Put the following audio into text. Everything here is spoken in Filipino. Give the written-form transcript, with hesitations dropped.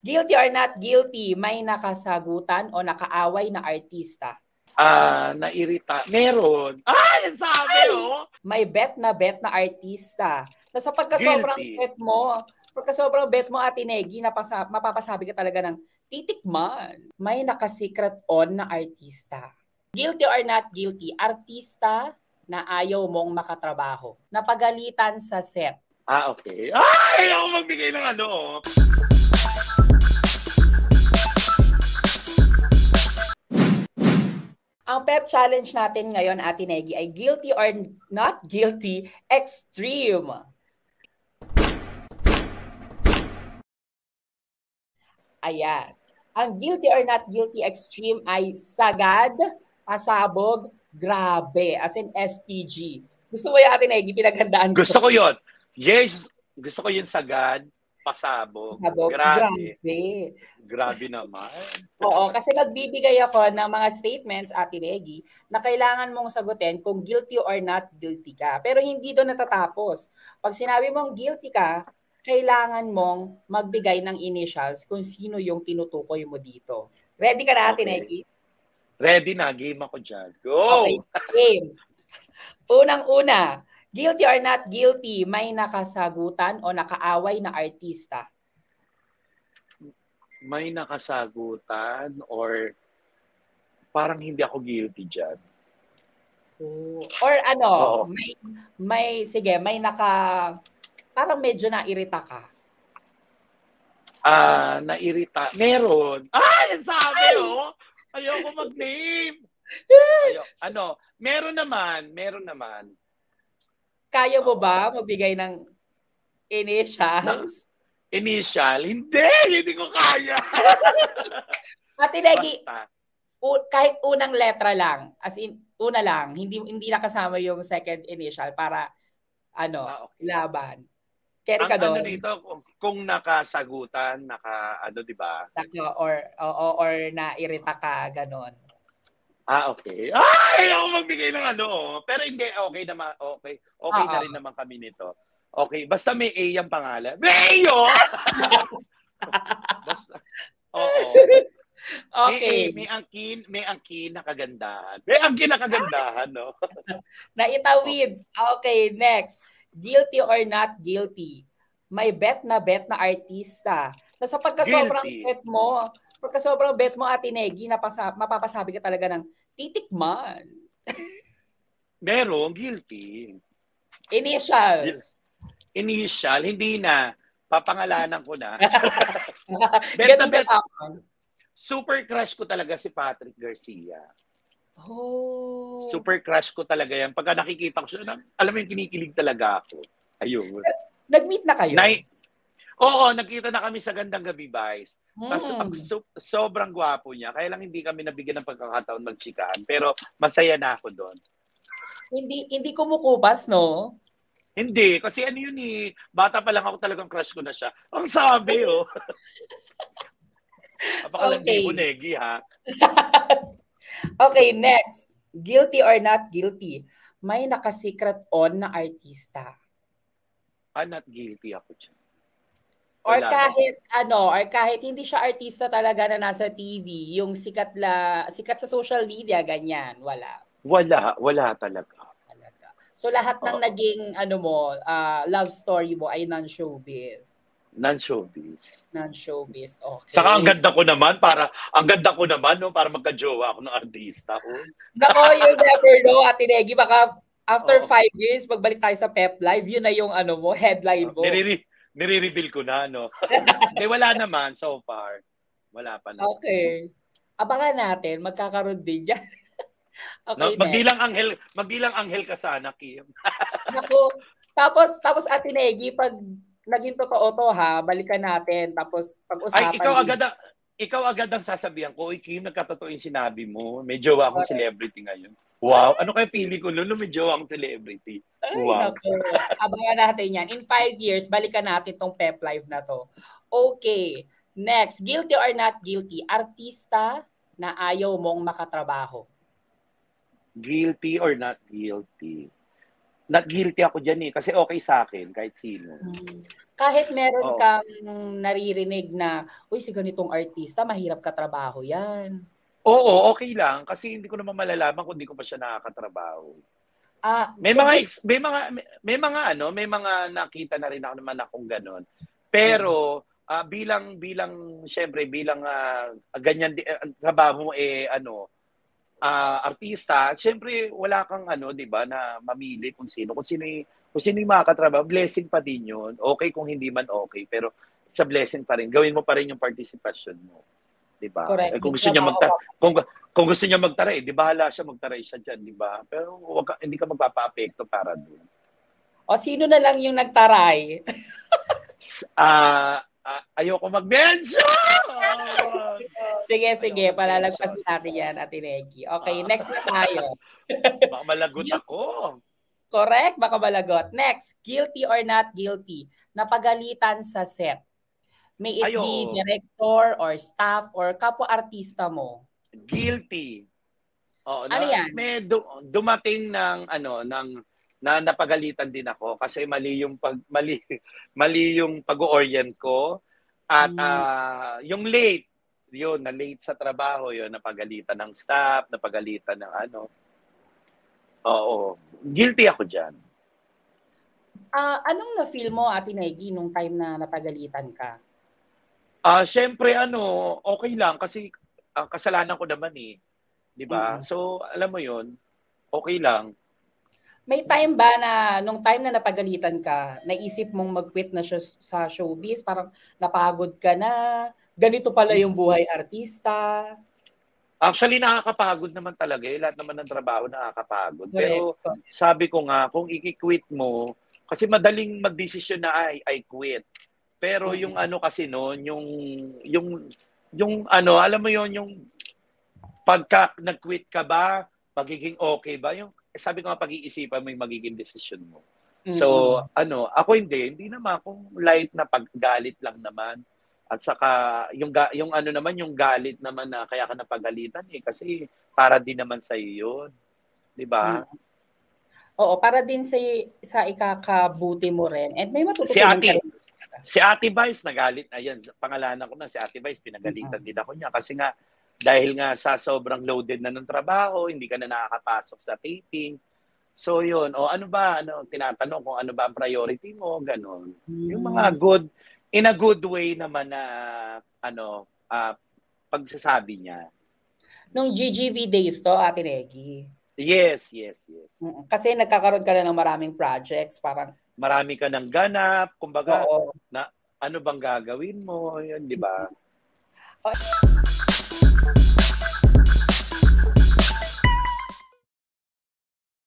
Guilty or not guilty, may nakasagutan o nakaaway na artista? Nairita. Meron. Ay, sabi oh! May bet na artista. Tapos pagka sobrang Guilty. bet mo, Ate Negi, mapapasabi ka talaga ng titikman. May naka-secret on na artista. Guilty or not guilty, artista na ayaw mong makatrabaho. Napagalitan sa set. Okay. Ay, ako magbigay ng ano. Ang pep challenge natin ngayon, Ate Negi, ay guilty or not guilty extreme. Ayan. Ang guilty or not guilty extreme ay sagad, pasabog, grabe. As in SPG. Gusto mo yung Ate Negi, pinaghandaan ko? Gusto ko yun. Yes, gusto ko yun sagad, pasabog. Grabe. Grabe naman. Oo, kasi magbibigay ako ng mga statements, Ate Negi, na kailangan mong sagutin kung guilty or not guilty ka. Pero hindi doon natatapos. Pag sinabi mong guilty ka, kailangan mong magbigay ng initials kung sino yung tinutukoy mo dito. Ready ka na, Ate Negi? Ready na. Game ako dyan. Go! Okay, game. Unang-una, guilty or not guilty, may nakasagutan o nakaaway na artista? May nakasagutan or parang hindi ako guilty dyan. Or ano, sige, may parang medyo nairita ka. Nairita. Meron. Ay, sabi oh! Ayoko mag-name. Meron naman. Kaya mo ba magbigay ng initials? Initial? Hindi ko kaya. Ate Negi, kahit unang letra lang, as in, una lang, hindi nakasama yung second initial para, okay. Laban. Carry ka doon. Nito, kung nakasagutan, di ba? Or nairita ka, ganon. Okay. Ay, ako magbigay ng ano. Pero hindi, okay naman. Okay na rin naman kami nito. Okay, basta may A yung pangalan. Mayo! Basta, oo. Okay. May angkin na kagandahan. May angkin na kagandahan, no? Naitawid. Okay, next. Guilty or not guilty? May bet na artista. Sa pagka-sobrang bet mo, Ate Negi, mapapasabi ka talaga ng titikman. Meron, guilty. Initial, hindi na. Papangalanan ko na. bet. Super crush ko talaga si Patrick Garcia. Oh. Super crush ko talaga yan. Pagka nakikita ko siya, alam mo yung kinikilig talaga ako. Ayun. Nag-meet na kayo? Oo, nagkita na kami sa Gandang Gabi, Vice. Sobrang gwapo niya. Kaya lang hindi kami nabigyan ng pagkakataon magchikahan. Pero masaya na ako doon. Hindi kumukupas, no? Hindi. Kasi yun eh. Bata pa lang ako talagang crush ko na siya. Ang sabi, oh. Apakalandi ko, Negi, ha? Okay, next. Guilty or not guilty? May naka-secret on na artista. Not guilty ako dyan. Or kahit hindi siya artista talaga na nasa TV, yung sikat sa social media, ganyan, wala. Wala talaga. So lahat ng naging love story mo ay non-showbiz. Non-showbiz. Okay. Saka ang ganda ko naman para magka-jowa ako ng artista. Nako, you'll never know, Ate Negi, baka after 5 years, pagbalik tayo sa Pep Live, yun na yung headline mo. Nire-reveal ko na, no? Wala naman so far. Wala pa na. Okay. Abangan natin, magkakaroon din dyan. Okay, magbilang anghel ka sana, Kim. Naku, tapos Ate Negi, pag naging totoo to ha, balikan natin, tapos pag-usapan. Ay, ikaw agad ang sasabihan ko, Kim, nagkatotoo yung sinabi mo. May jowa akong celebrity ngayon. Wow, ano kaya pili ko, Lolo? May jowa akong celebrity. Wow. Naku. Abangan natin yan. In 5 years, balikan natin tong Pep Live na to. Okay. Next, guilty or not guilty? Artista na ayaw mong makatrabaho. Guilty or not guilty? not guilty ako dyan eh. Kasi okay sa akin, kahit sino. Kahit meron kang naririnig na, uy, si ganitong artista, mahirap katrabaho yan. Oo, okay lang. Kasi hindi ko naman malalaman kung hindi ko pa siya nakakatrabaho. May mga nakita na rin ako naman akong gano'n. Pero bilang syempre ganyan trabaho mo artista, syempre wala kang 'di ba na mamili kung sino yung makakatrabaho. Blessing pa din 'yun. Okay kung hindi man okay, pero it's a blessing pa rin. Gawin mo pa rin yung participation mo. 'Di ba? Correct. Kung gusto niya kung gusto niya magtaray, di bahala siya magtaray siya diyan, di ba? Pero hindi ka magpapaapekto para doon. O sino na lang yung nagtaray? Ayoko mag-mention! Sige, palalagpasin natin yan, Ate Reggie. Okay, next na tayo. Baka malagot ako. Correct, baka malagot. Next, guilty or not guilty? Napagalitan sa set. May it be director or staff or kapwa-artista mo. Guilty. Ano yan? May dumating na napagalitan din ako kasi mali yung pag-orient ko at yung late na late sa trabaho yun, napagalitan ng staff, napagalitan ng guilty ako diyan. Anong na-feel mo, Ate Negi, nung time na napagalitan ka? Syempre okay lang kasi kasalanan ko naman eh. 'Di ba? So, alam mo 'yun, okay lang. May time ba na nung time na napagalitan ka, naisip mong mag-quit na siya sa showbiz, parang napagod ka na, ganito pala yung buhay artista? Actually, nakakapagod naman talaga eh. Lahat naman ng trabaho nakakapagod. Pero sabi ko nga, kung i-quit mo, kasi madaling magdesisyon na I quit. Pero yung kasi noon, yung alam mo yon, yung pagka nag-quit ka ba, magiging okay ba? Yung sabi ko nga, pag-iisipan mo yung magiging decision mo. So, ako hindi naman akong light na paggalit lang naman. At saka yung yung galit naman na kaya ka napagalitan kasi para din naman sa iyo 'yun. 'Di ba? Oo, para din sa ikakabuti mo rin. And may matututunan ka rin. Si Ate Vice nagalit, ayan, pangalanan ko na si Ate Vice, pinagalitan din ako niya kasi nga dahil nga sa sobrang loaded na ng trabaho, hindi ka na nakakapasok sa taping. So yun, tinatanong kung ano ba ang priority mo, ganun. Yung mga in a good way naman na pagsasabi niya. Nung GGV days to, Ate Reggie. Yes. Kasi nagkakaroon ka na ng maraming projects, parang marami ka ng ganap, kumbaga, na ano bang gagawin mo, yun, di ba?